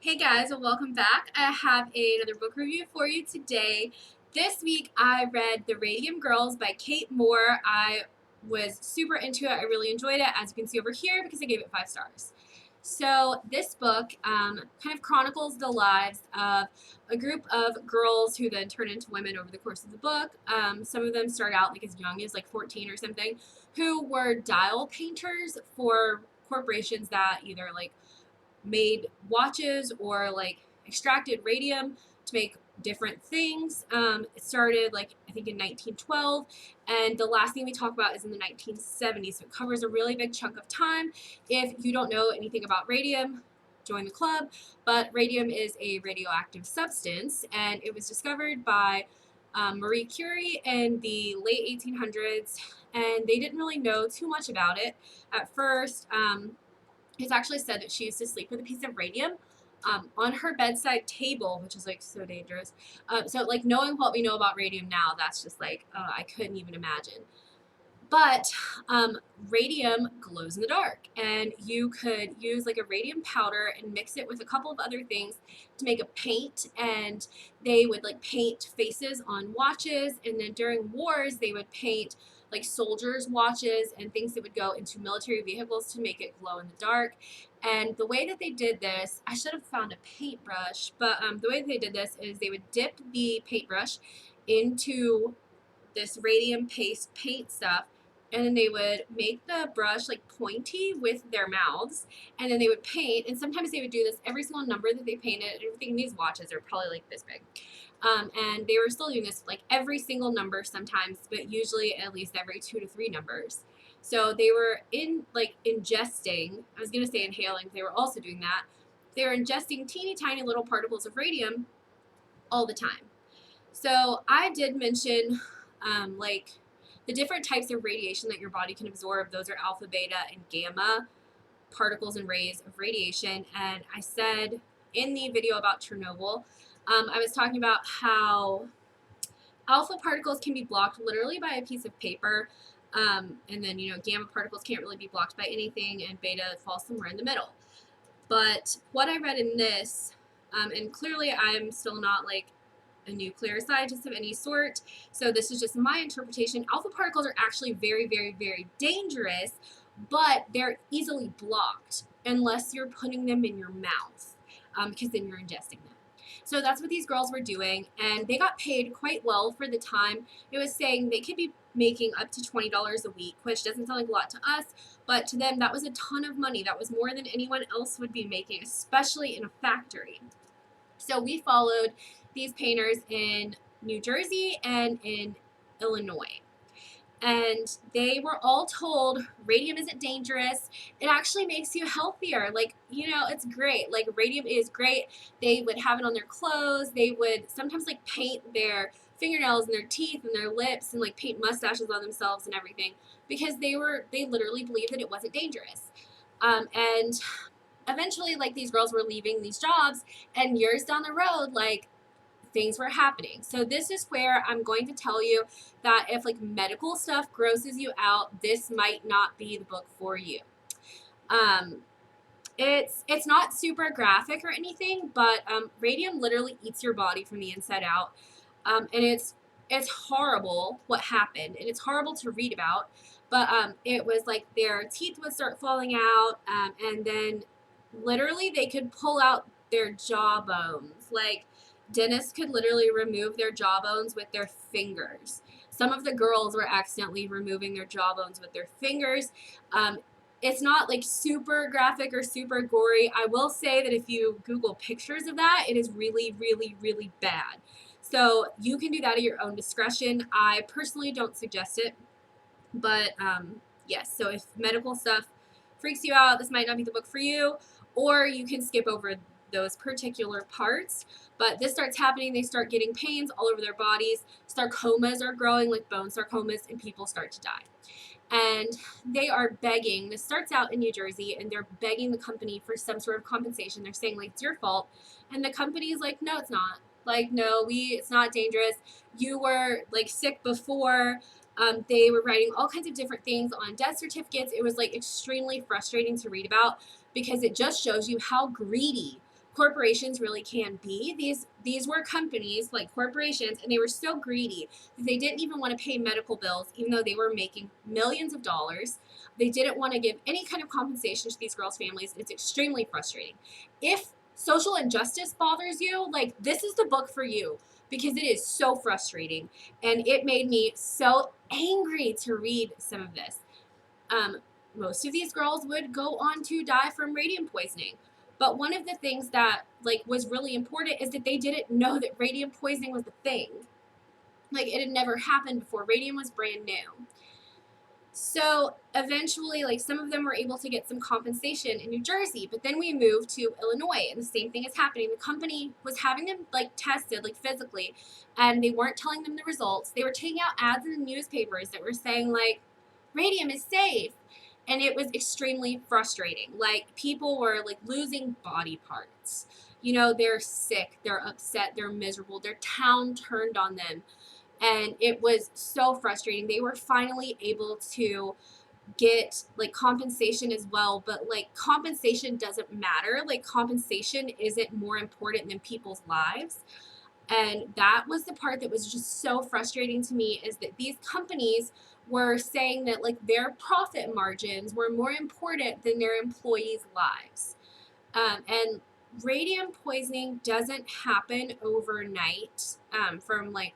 Hey guys, and welcome back. I have another book review for you today. This week I read The Radium Girls by Kate Moore. I was super into it. I really enjoyed it, as you can see over here, because I gave it 5 stars. So this book kind of chronicles the lives of a group of girls who then turn into women over the course of the book. Some of them start out like as young as like 14 or something, who were dial painters for corporations that either like made watches or like extracted radium to make different things. It started like I think in 1912, and the last thing we talk about is in the 1970s. So it covers a really big chunk of time. If you don't know anything about radium, join the club. But radium is a radioactive substance, and it was discovered by Marie Curie in the late 1800s, and they didn't really know too much about it at first. It's actually said that she used to sleep with a piece of radium on her bedside table, which is like so dangerous. So like knowing what we know about radium now, that's just like I couldn't even imagine. But radium glows in the dark, and you could use like a radium powder and mix it with a couple of other things to make a paint. And they would like paint faces on watches, and then during wars they would paint like soldiers' watches and things that would go into military vehicles to make it glow in the dark. And the way that they did this, I should have found a paintbrush, but the way that they did this is they would dip the paintbrush into this radium paste paint stuff, and then they would make the brush like pointy with their mouths, and then they would paint. And sometimes they would do this every single number that they painted. Everything in these watches are probably like this big, and they were still doing this like every single number sometimes, but usually at least every 2 to 3 numbers. So they were ingesting, I was gonna say inhaling, they were also doing that. They were ingesting teeny tiny little particles of radium all the time. So I did mention like the different types of radiation that your body can absorb. Those are alpha, beta, and gamma particles and rays of radiation. And I said in the video about Chernobyl, I was talking about how alpha particles can be blocked literally by a piece of paper. And then, gamma particles can't really be blocked by anything, and beta falls somewhere in the middle. But what I read in this, and clearly I'm still not like a nuclear scientist of any sort, so this is just my interpretation. Alpha particles are actually very, very, very dangerous, but they're easily blocked unless you're putting them in your mouth, because then you're ingesting them. So that's what these girls were doing, and they got paid quite well for the time. It was saying they could be making up to $20 a week, which doesn't sound like a lot to us, but to them that was a ton of money. That was more than anyone else would be making, especially in a factory. So we followed these painters in New Jersey and in Illinois. And they were all told radium isn't dangerous. It actually makes you healthier. Like, it's great. Like, radium is great. They would have it on their clothes. They would sometimes like paint their fingernails and their teeth and their lips and like paint mustaches on themselves and everything, because they literally believed that it wasn't dangerous. And eventually, like, these girls were leaving these jobs, and years down the road, like, things were happening. So this is where I'm going to tell you that if like medical stuff grosses you out, this might not be the book for you. It's not super graphic or anything, but radium literally eats your body from the inside out, and it's horrible what happened, and it's horrible to read about. But it was like their teeth would start falling out, and then literally they could pull out their jawbones. Like, dentists could literally remove their jawbones with their fingers. Some of the girls were accidentally removing their jawbones with their fingers. It's not like super graphic or super gory. I will say that if you Google pictures of that, it is really, really, really bad. So you can do that at your own discretion. I personally don't suggest it. But yes, so if medical stuff freaks you out, this might not be the book for you, or you can skip over those particular parts. But this starts happening. They start getting pains all over their bodies. Sarcomas are growing, like bone sarcomas, and people start to die. And they are begging. This starts out in New Jersey, and they're begging the company for some sort of compensation. They're saying, like, it's your fault. And the company is like, no, it's not. Like, no, it's not dangerous. You were like sick before. They were writing all kinds of different things on death certificates. It was like extremely frustrating to read about, because it just shows you how greedy corporations really can be. These were companies like corporations, and they were so greedy that they didn't even want to pay medical bills, even though they were making millions of dollars. They didn't want to give any kind of compensation to these girls' families. It's extremely frustrating. If social injustice bothers you, like, this is the book for you, because it is so frustrating, and it made me so angry to read some of this. Most of these girls would go on to die from radium poisoning. But one of the things that like was really important is that they didn't know that radium poisoning was a thing. Like, it had never happened before. Radium was brand new. So eventually, like, some of them were able to get some compensation in New Jersey, but then we moved to Illinois, and the same thing is happening. The company was having them like tested, like physically, and they weren't telling them the results. They were taking out ads in the newspapers that were saying like, radium is safe. And it was extremely frustrating. Like, people were like losing body parts. You know, they're sick, they're upset, they're miserable. Their town turned on them. And it was so frustrating. They were finally able to get like compensation as well, but like compensation doesn't matter. Like, compensation isn't more important than people's lives. And that was the part that was just so frustrating to me, is that these companies were saying that like their profit margins were more important than their employees' lives. And radium poisoning doesn't happen overnight. From like,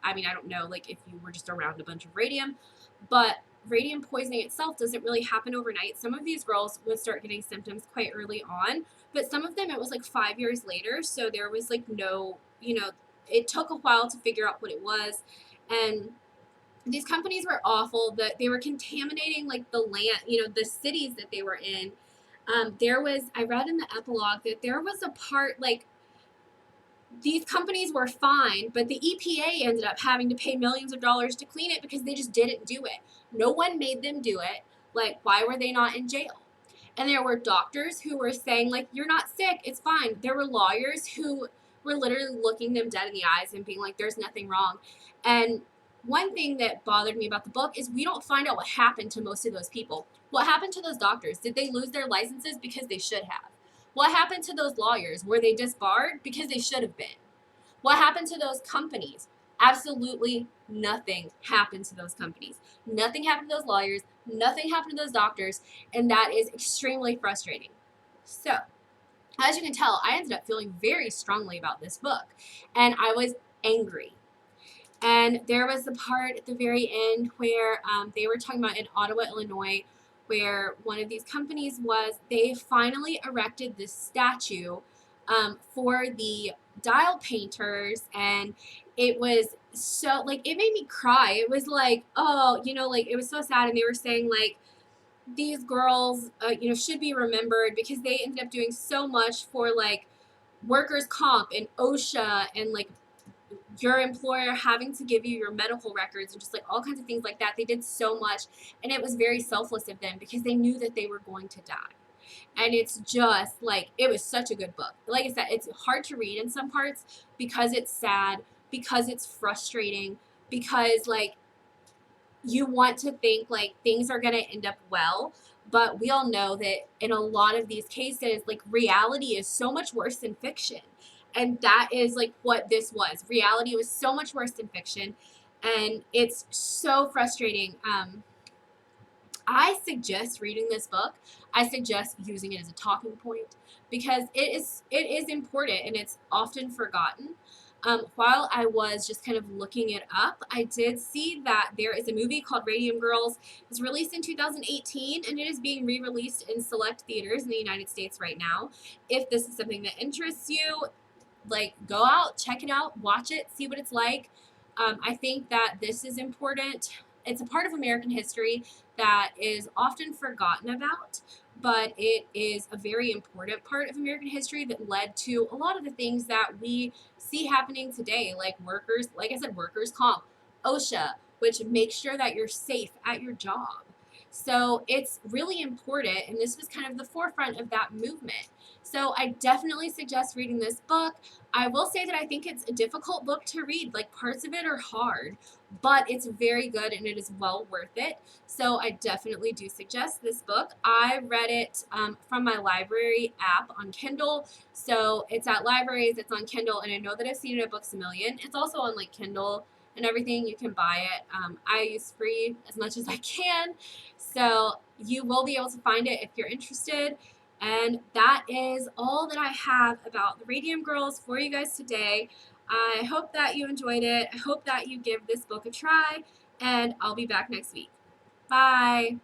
I mean, I don't know, like, if you were just around a bunch of radium, but radium poisoning itself doesn't really happen overnight. Some of these girls would start getting symptoms quite early on, but some of them it was like 5 years later. So there was like no, it took a while to figure out what it was. And these companies were awful, that they were contaminating like the land, the cities that they were in. I read in the epilogue that there was a part like, these companies were fine, but the EPA ended up having to pay millions of dollars to clean it because they just didn't do it. No one made them do it. Like, why were they not in jail? And there were doctors who were saying, like, you're not sick, it's fine. There were lawyers who were literally looking them dead in the eyes and being like, there's nothing wrong. And one thing that bothered me about the book is we don't find out what happened to most of those people. What happened to those doctors? Did they lose their licenses because they should have? What happened to those lawyers? Were they disbarred because they should have been? What happened to those companies? Absolutely nothing happened to those companies. Nothing happened to those lawyers. Nothing happened to those doctors. And that is extremely frustrating. So, as you can tell, I ended up feeling very strongly about this book. And I was angry. And there was the part at the very end where they were talking about in Ottawa, Illinois, where one of these companies they finally erected this statue for the dial painters. And it was so, like, it made me cry. It was like, oh, like, it was so sad. And they were saying, like, these girls, should be remembered because they ended up doing so much for, like, workers' comp and OSHA, and, like, your employer having to give you your medical records and just like all kinds of things like that. They did so much, and it was very selfless of them because they knew that they were going to die. And it's just like, it was such a good book. Like I said, it's hard to read in some parts because it's sad, because it's frustrating, because like you want to think like things are going to end up well, but we all know that in a lot of these cases, like, reality is so much worse than fiction. And that is like what this was. Reality was so much worse than fiction. And it's so frustrating. I suggest reading this book. I suggest using it as a talking point because it is important and it's often forgotten. While I was just kind of looking it up, I did see that there is a movie called Radium Girls. It was released in 2018, and it is being re-released in select theaters in the United States right now. If this is something that interests you, like, go out, check it out, watch it, see what it's like. I think that this is important. It's a part of American history that is often forgotten about, but it is a very important part of American history that led to a lot of the things that we see happening today, like like I said, workers' comp, OSHA, which makes sure that you're safe at your job. So it's really important, and this was kind of the forefront of that movement. So I definitely suggest reading this book. I will say that I think it's a difficult book to read. Like, parts of it are hard, but it's very good and it is well worth it. So I definitely do suggest this book. I read it from my library app on Kindle. So it's at libraries, it's on Kindle, and I know that I've seen it at Books A Million. It's also on like Kindle and everything. You can buy it. I use free as much as I can. So you will be able to find it if you're interested. And that is all that I have about the Radium Girls for you guys today. I hope that you enjoyed it. I hope that you give this book a try, and I'll be back next week. Bye.